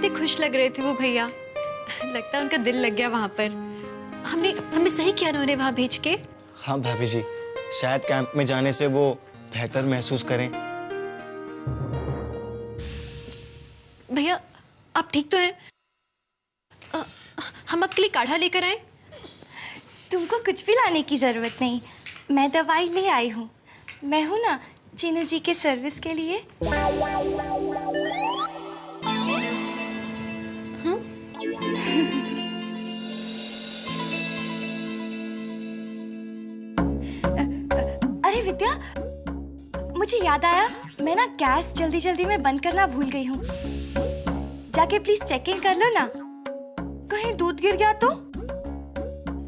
कितने खुश लग रहे थे वो भैया। लगता है उनका दिल लग गया वहां पर। हमने सही किया ना उन्हें वहां भेज के। हाँ भाभी जी, शायद कैंप में जाने से वो बेहतर महसूस करें। भैया आप ठीक तो हैं? हम आपके लिए काढ़ा लेकर आए। तुमको कुछ भी लाने की जरूरत नहीं, मैं दवाई ले आई हूँ। मैं हूँ ना चीनू जी के सर्विस के लिए। अरे विद्या, मुझे याद आया, मैं ना गैस जल्दी जल्दी में बंद करना भूल गई हूँ। जाके प्लीज चेकिंग कर लो ना, कहीं दूध गिर गया तो।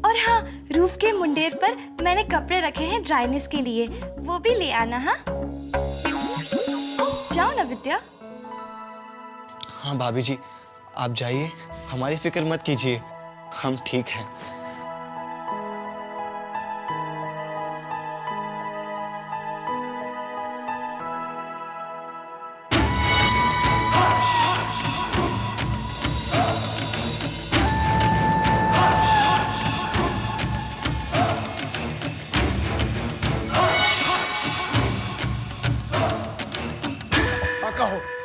और हाँ, रूफ के मुंडेर पर मैंने कपड़े रखे हैं ड्राइनेस के लिए, वो भी ले आना। हाँ जाओ ना विद्या। हाँ भाभी जी, आप जाइए, हमारी फिक्र मत कीजिए, हम ठीक हैं।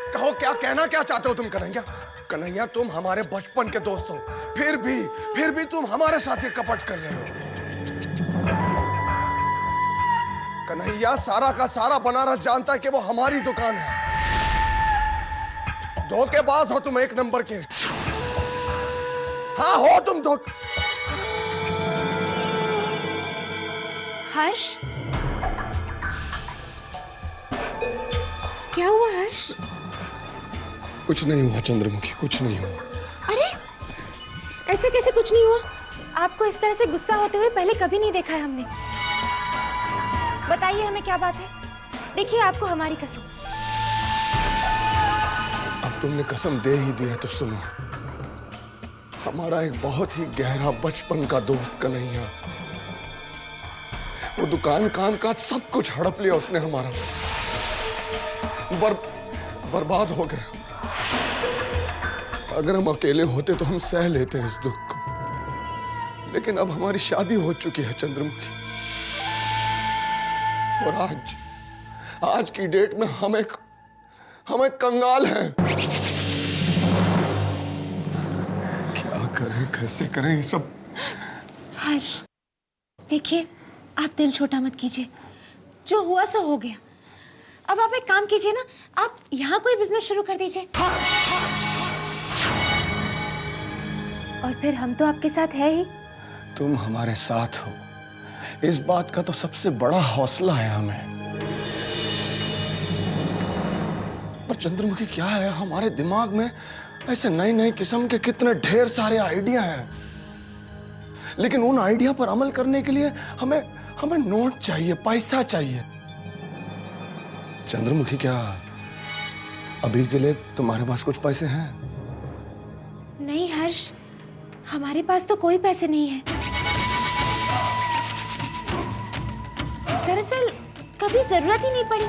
कहो क्या कहना क्या चाहते हो तुम कन्हैया? कन्हैया, तुम हमारे बचपन के दोस्त हो, फिर भी तुम हमारे साथ ये कपट कर रहे हो। कन्हैया, सारा का सारा बनारस जानता है कि वो हमारी दुकान है। धोखेबाज हो तुम, एक नंबर के। हाँ हो तुम हर्ष, क्या हुआ हर्ष? कुछ नहीं हुआ चंद्रमुखी, कुछ नहीं हुआ। अरे ऐसे कैसे कुछ नहीं हुआ? आपको इस तरह से गुस्सा होते हुए पहले कभी नहीं देखा है हमने। बताइए हमें क्या बात है। देखिए, आपको हमारी कसम। अब तुमने कसम दे ही दी है तो सुनो। हमारा एक बहुत ही गहरा बचपन का दोस्त कन्हैया, वो दुकान काज सब कुछ हड़प लिया उसने हमारा। बर्बाद हो गए। अगर हम अकेले होते तो हम सह लेते इस दुख को, लेकिन अब हमारी शादी हो चुकी है चंद्रमुखी। और आज की डेट में हम कंगाल हैं। क्या करें, कैसे करें ये सब? हर्ष, देखिए, आप दिल छोटा मत कीजिए। जो हुआ सो हो गया। अब आप एक काम कीजिए ना, आप यहाँ कोई बिजनेस शुरू कर दीजिए। और फिर हम तो आपके साथ है ही। तुम हमारे साथ हो, इस बात का तो सबसे बड़ा हौसला है हमें। पर चंद्रमुखी, क्या है, हमारे दिमाग में ऐसे नई नई किस्म के कितने ढेर सारे आइडिया हैं, लेकिन उन आइडिया पर अमल करने के लिए हमें नोट चाहिए, पैसा चाहिए। चंद्रमुखी, क्या अभी के लिए तुम्हारे पास कुछ पैसे हैं? नहीं हर्ष, हमारे पास तो कोई पैसे नहीं है। दरअसल कभी जरूरत ही नहीं पड़ी।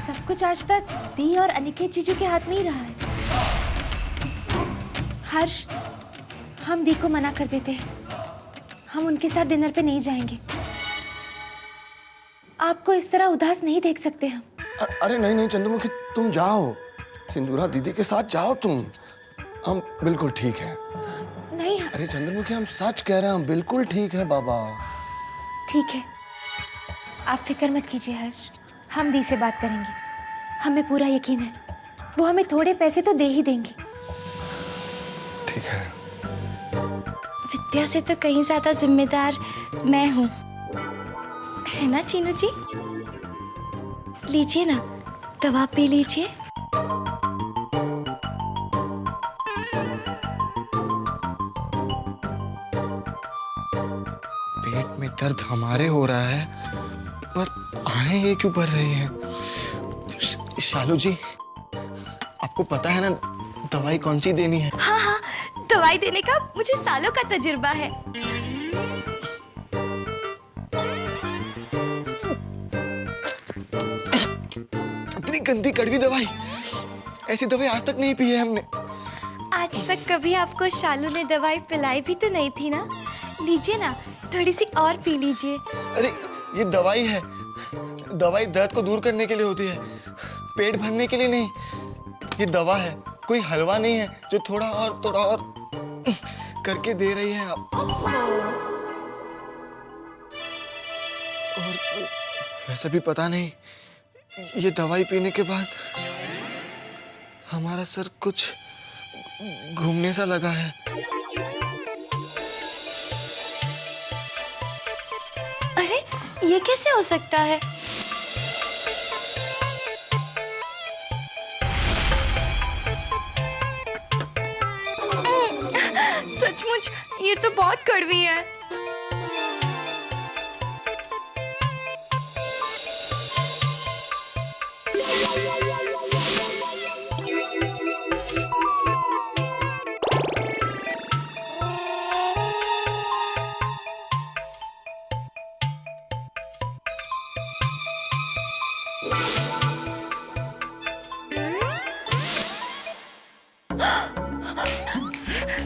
सब कुछ आज तक दी और अनिकेत जीजू के हाथ में ही रहा है। हर्ष, हम दी को मना कर देते हैं। हम उनके साथ डिनर पे नहीं जाएंगे। आपको इस तरह उदास नहीं देख सकते हम। अरे नहीं चंद्रमुखी, तुम जाओ, सिंदूरा दीदी के साथ जाओ तुम। हम बिल्कुल ठीक हैं। नहीं। अरे चंद्रमुखी, हम सच कह रहे हैं, हम बिल्कुल ठीक है बाबा। ठीक है, आप फिक्र मत कीजिए हर्ष, हम दी से बात करेंगे। हमें पूरा यकीन है वो हमें थोड़े पैसे तो दे ही देंगी। ठीक है। विद्या से तो कहीं ज्यादा जिम्मेदार मैं हूँ, है ना चीनू जी? लीजिए ना, दवा पी लीजिए। पेट में दर्द हमारे हो रहा है, पर आए ये क्यों बढ़ रही हैं? शालू जी, आपको पता है ना दवाई कौन सी देनी है? हाँ, दवाई देने का मुझे सालों का तजुर्बा है। इतनी गंदी कड़वी दवाई ऐसी दवाई आज तक नहीं पी है हमने। आज तक कभी आपको शालू ने दवाई पिलाई भी तो नहीं थी ना। लीजिए ना, थोड़ी सी और पी लीजिए। अरे ये दवाई है, दवाई दर्द को दूर करने के लिए होती है, पेट भरने के लिए नहीं। ये दवा है, कोई हलवा नहीं है जो थोड़ा और करके दे रही है आप। और वैसे भी पता नहीं, ये दवाई पीने के बाद हमारा सर कुछ घूमने सा लगा है। अरे ये कैसे हो सकता है? सचमुच ये तो बहुत कड़वी है।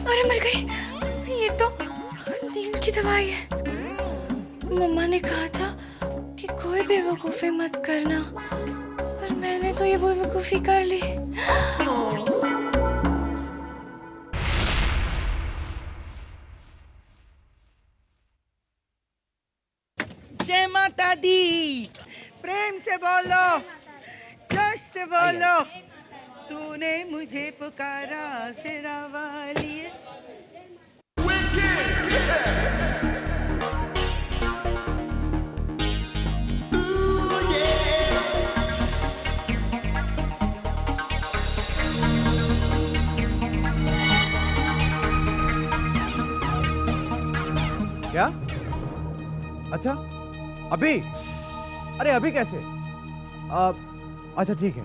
अरे मर गई, ये तो नींद की दवाई है। मम्मा ने कहा था कि कोई बेवकूफी मत करना, पर मैंने तो ये बेवकूफी कर ली। जय माता दी। प्रेम से बोलो, जोश से बोलो। तूने मुझे पुकारा शेरा वाली। क्या? अच्छा अभी? अरे अभी कैसे? अच्छा ठीक है,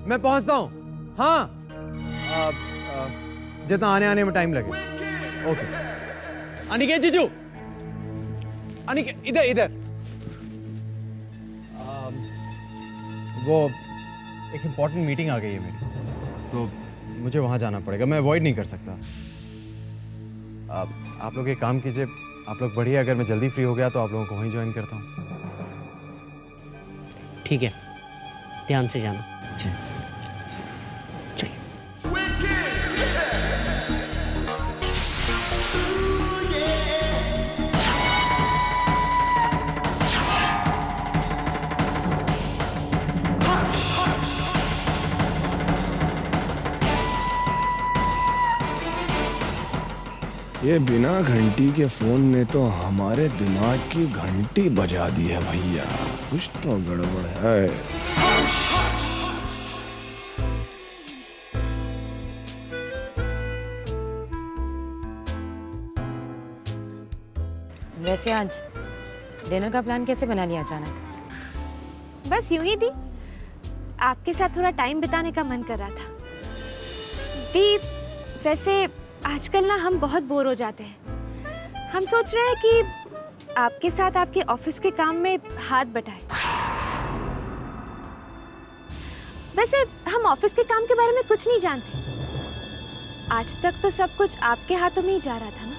मैं पहुंचता हूँ। हाँ, जितना आने में टाइम लगे। ओके। अनिकेत जीजू, अनिकेत इधर इधर। वो एक इम्पोर्टेंट मीटिंग आ गई है मेरी, तो मुझे वहां जाना पड़ेगा। मैं अवॉइड नहीं कर सकता। आप लोग एक काम कीजिए, आप लोग बढ़िया, अगर मैं जल्दी फ्री हो गया तो आप लोगों को वहीं ज्वाइन करता हूँ। ठीक है, ध्यान से जाना। जी। ये बिना घंटी के फोन ने तो हमारे दिमाग की घंटी बजा दी है भैया। कुछ तो गड़बड़ है। वैसे आज डिनर का प्लान कैसे बना लिया अचानक? बस यूं ही दी, आपके साथ थोड़ा टाइम बिताने का मन कर रहा था। दी, वैसे आजकल ना हम बहुत बोर हो जाते हैं। हम सोच रहे हैं कि आपके साथ आपके ऑफिस के काम में हाथ बटाएं। वैसे हम ऑफिस के काम के बारे में कुछ नहीं जानते। आज तक तो सब कुछ आपके हाथों में ही जा रहा था ना।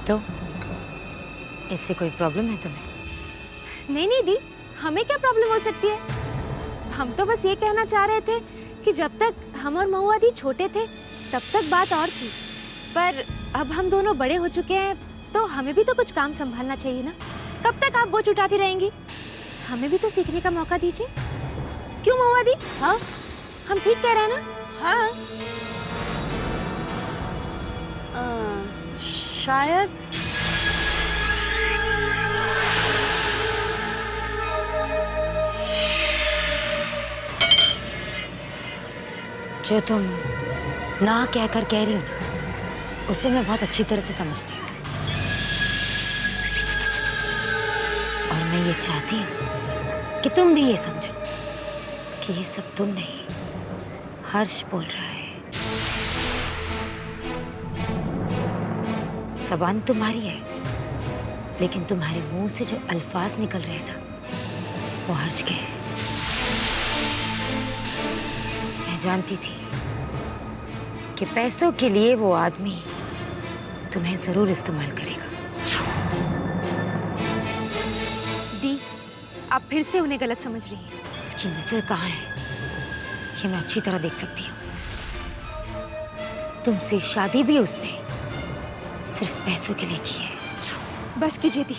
तो इससे कोई प्रॉब्लम है तुम्हें? नहीं नहीं दी, हमें क्या प्रॉब्लम हो सकती है। हम तो बस ये कहना चाह रहे थे कि जब तक हम और महुआ दी छोटे थे तब तक बात और थी, पर अब हम दोनों बड़े हो चुके हैं तो हमें भी तो कुछ काम संभालना चाहिए ना। कब तक आप बोझ उठाती रहेंगी? हमें भी तो सीखने का मौका दीजिए। क्यों महुआ दी? हाँ, हम ठीक कह रहे हैं ना? हाँ। शायद जो तुम ना कहकर कह रही हो ना, उसे मैं बहुत अच्छी तरह से समझती हूँ। और मैं ये चाहती हूँ कि तुम भी ये समझो कि ये सब तुम नहीं, हर्ष बोल रहा है। ज़बान तुम्हारी है, लेकिन तुम्हारे मुंह से जो अल्फाज निकल रहे हैं ना, वो हर्ष के। मैं जानती थी कि पैसों के लिए वो आदमी तुम्हें जरूर इस्तेमाल करेगा। दी, आप फिर से उन्हें गलत समझ रही हैं। इसकी नजर कहाँ है ये मैं अच्छी तरह देख सकती हूँ। तुमसे शादी भी उसने सिर्फ पैसों के लिए की है। बस कीजिए दी,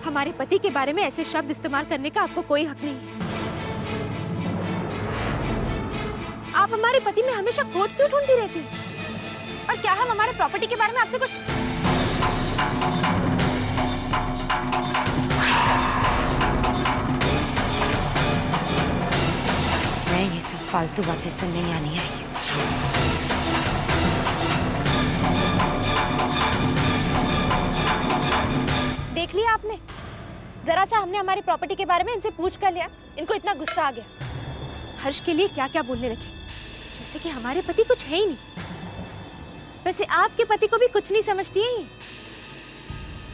हमारे पति के बारे में ऐसे शब्द इस्तेमाल करने का आपको कोई हक नहीं है। आप हमारे पति में हमेशा खोट क्यों ढूंढती रहती हैं? और क्या हम हमारे प्रॉपर्टी के बारे में आपसे कुछ मैं ये सब फालतू बातें सुनने यहाँ नहीं आई हूँ। देख लिया आपने? जरा सा हमने हमारी प्रॉपर्टी के बारे में इनसे पूछ कर लिया, इनको इतना गुस्सा आ गया। हर्ष के लिए क्या क्या बोलने लगी, जैसे कि हमारे पति कुछ है ही नहीं। वैसे आपके पति को भी कुछ नहीं समझती है ये।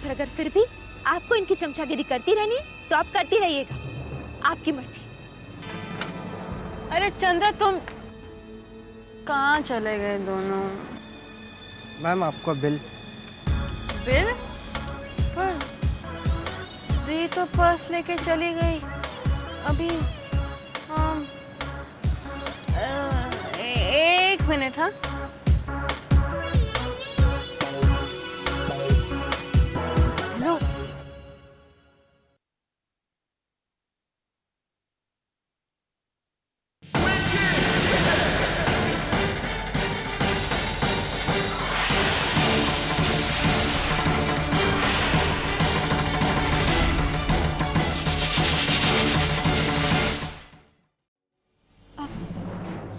पर अगर फिर भी आपको इनकी चमचागिरी करती रहनी है तो आप करती रहिएगा, आपकी मर्जी। अरे चंद्रा, तुम कहाँ चले गए दोनों? मैम आपका बिल। बिल? पर दी तो पर्स लेके चली गई अभी। एक मिनट। हाँ, हेलो।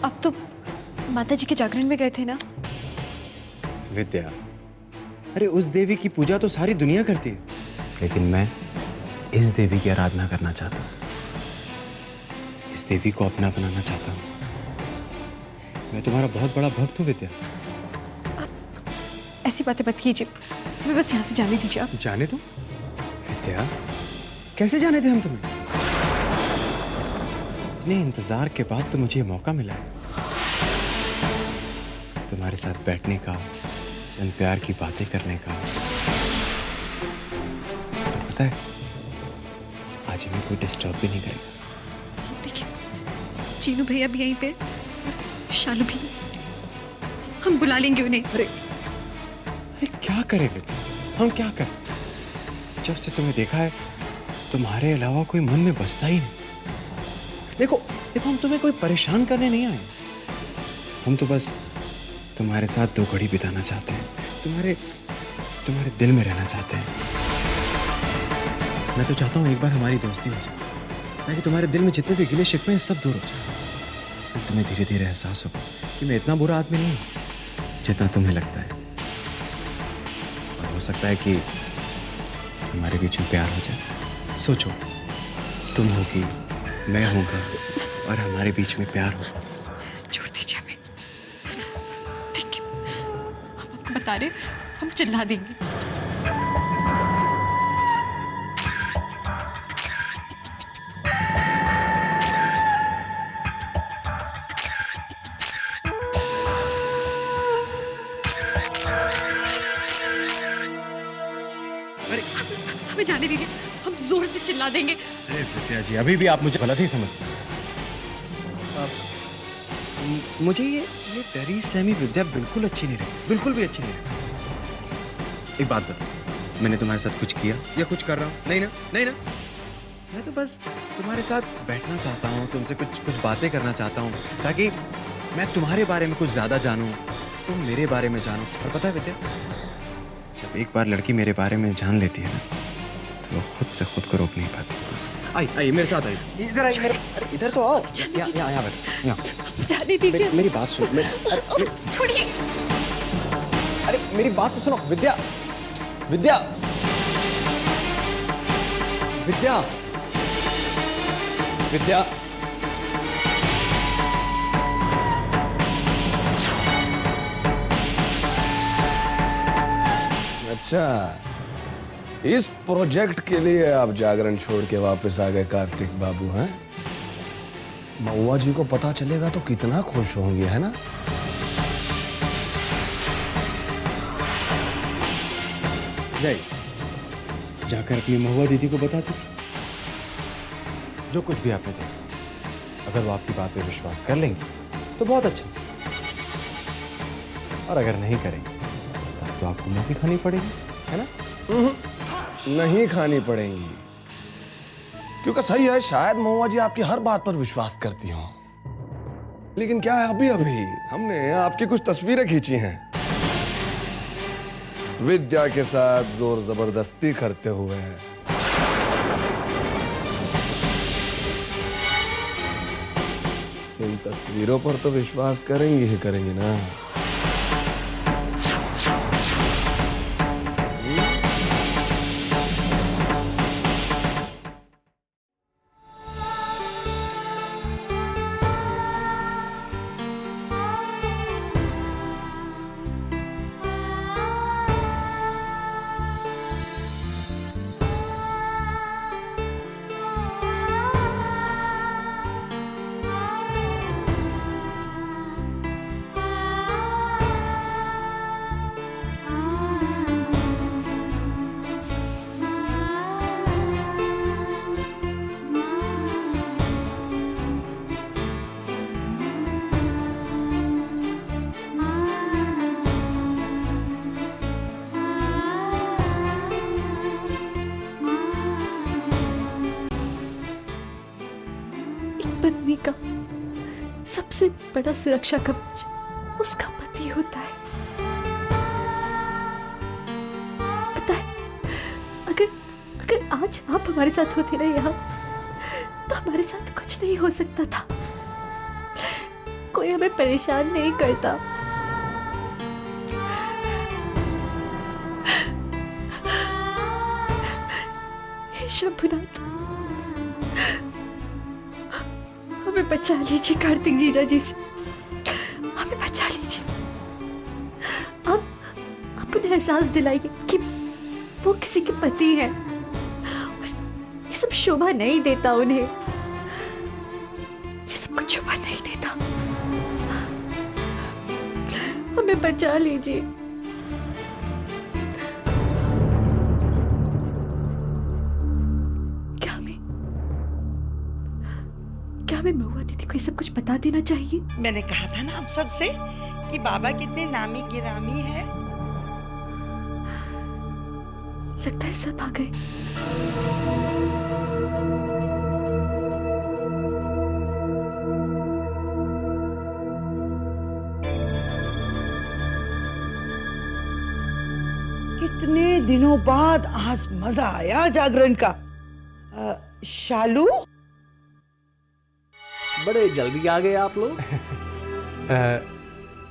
अब तो माता जी के जागरण में गए थे ना? विद्या, अरे उस देवी की पूजा तो सारी दुनिया करती है, लेकिन मैं इस देवी की आराधना करना चाहता हूँ। इस देवी को अपना बनाना चाहता हूँ। मैं तुम्हारा बहुत बड़ा भक्त हूँ विद्या। ऐसी बातें मत कीजिए, मैं बस यहाँ से जाने दीजिए आप। जाने दो? विद्या, कैसे जाने दे हम तुम्हें? इतने इंतजार के बाद तो मुझे ये मौका मिला है तुम्हारे साथ बैठने का, चंद प्यार की बातें करने का। तो पता है, आज हमें कोई डिस्टर्ब भी नहीं करेगा। देखिए, चीनू भैया भी यहीं पे, शालू भी, हम बुला लेंगे उन्हें। अरे क्या करें विद्या, हम क्या करें? जब से तुम्हें देखा है तुम्हारे अलावा कोई मन में बसता ही नहीं। देखो देखो, हम तुम्हें कोई परेशान करने नहीं आए। हम तो बस तुम्हारे साथ 2 घड़ी बिताना चाहते हैं, तुम्हारे दिल में रहना चाहते हैं। मैं तो चाहता हूँ एक बार हमारी दोस्ती हो जाए, ताकि तुम्हारे दिल में जितने भी गिले शिकवे हैं सब दूर हो जाए। फिर तुम्हें धीरे धीरे एहसास हो कि मैं इतना बुरा आदमी नहीं हूँ जितना तुम्हें लगता है। और हो सकता है कि हमारे बीच में प्यार हो जाए। सोचो, तुम होगी, मैं होगा, और हमारे बीच में प्यार होगा। छोड़ दीजिए हमें। देखिए, हम आपको बता रहे, हम चिल्ला देंगे। हमें जाने दीजिए, हम जोर से चिल्ला देंगे। अरे विद्या जी, अभी भी आप मुझे गलत ही समझ रहे हैं। मुझे ये तेरी सहमी विद्या बिल्कुल अच्छी नहीं लगी, बिल्कुल भी अच्छी नहीं लगी। एक बात बताओ, मैंने तुम्हारे साथ कुछ किया या कुछ कर रहा हूँ? नहीं ना, नहीं ना। मैं तो बस तुम्हारे साथ बैठना चाहता हूँ, तुमसे कुछ बातें करना चाहता हूँ, ताकि मैं तुम्हारे बारे में कुछ ज्यादा जानूँ, तुम मेरे बारे में जानो। और पता है विद्या, जब एक बार लड़की मेरे बारे में जान लेती है ना, तो वो खुद से खुद को रोक नहीं पाती। आई मेरे साथ आई। इधर आई मेरे, अरे इधर तो आओ। यहाँ बैठ, यहाँ। जाने दीजिए। मेरी बात सुनो। छोड़िए। अरे मेरी बात तो सुनो विद्या, विद्या, विद्या, विद्या। अच्छा, इस प्रोजेक्ट के लिए आप जागरण छोड़ के वापस आ गए कार्तिक बाबू हैं? महुआ जी को पता चलेगा तो कितना खुश होंगे, है ना? जय, जाकर अपनी महुआ दीदी को बता दीजिए जो कुछ भी आपने देखा। अगर वो आपकी बात पे विश्वास कर लेंगे तो बहुत अच्छा, और अगर नहीं करेंगे तो आपको माफी खानी पड़ेगी, है ना? नहीं खानी पड़ेंगी, क्योंकि सही है, शायद महुआ जी आपकी हर बात पर विश्वास करती हो, लेकिन क्या है, अभी अभी हमने आपकी कुछ तस्वीरें खींची हैं विद्या के साथ जोर जबरदस्ती करते हुए। इन तस्वीरों पर तो विश्वास करेंगे ही करेंगे ना? पत्नी का सबसे बड़ा सुरक्षा कवच उसका पति होता है। पता है, अगर आज आप हमारे साथ होते रहे यहाँ, तो हमारे साथ कुछ नहीं हो सकता था। कोई हमें परेशान नहीं करता। हे शंभुनाथ, हमें बचा लीजिए कार्तिक जीजा जी से, हमें बचा लीजिए। अब उन्हें एहसास दिलाइए कि वो किसी के पति हैं और ये सब शोभा नहीं देता उन्हें, ये सब कुछ शोभा नहीं देता। हमें बचा लीजिए। हमें महुआ दीदी को ये सब कुछ बता देना चाहिए। मैंने कहा था ना आप सबसे कि बाबा कितने नामी गिरामी है। लगता है सब आ गए। कितने दिनों बाद आज मजा आया जागरण का। शालू, बड़े जल्दी आ गए आप लोग।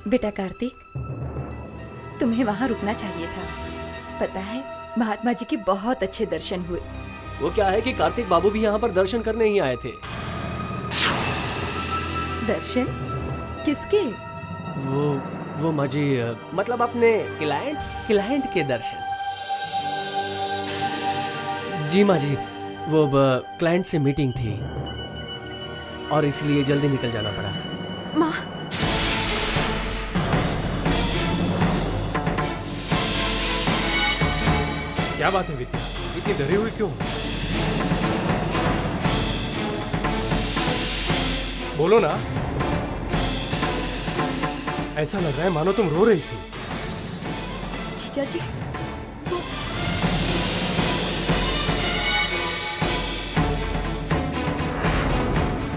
बेटा कार्तिक, तुम्हें वहां रुकना चाहिए था। पता है, महात्मा जी के बहुत अच्छे दर्शन हुए। वो क्या है कि कार्तिक बाबू भी यहाँ पर दर्शन करने ही आए थे। दर्शन? किसके? वो माजी, मतलब अपने क्लाइंट के दर्शन। जी माँ जी, वो क्लाइंट से मीटिंग थी और इसलिए जल्दी निकल जाना पड़ा। माँ, क्या बात है विद्या, इतनी डरी हुई क्यों? बोलो ना। ऐसा लग रहा है मानो तुम रो रही थी। जीजा जी,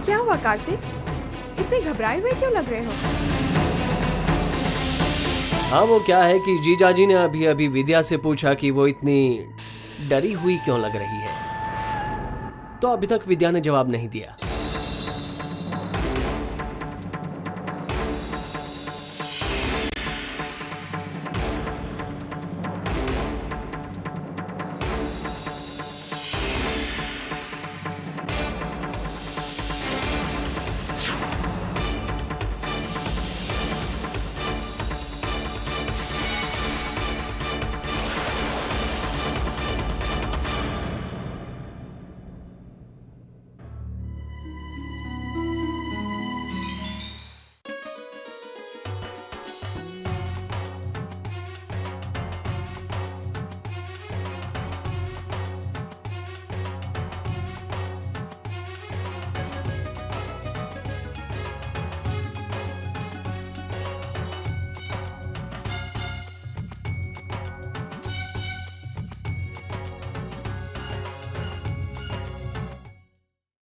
क्या हुआ कार्तिक? इतने घबराए हुए क्यों लग रहे हो? हाँ, वो क्या है कि जीजाजी ने अभी विद्या से पूछा कि वो इतनी डरी हुई क्यों लग रही है, तो अभी तक विद्या ने जवाब नहीं दिया।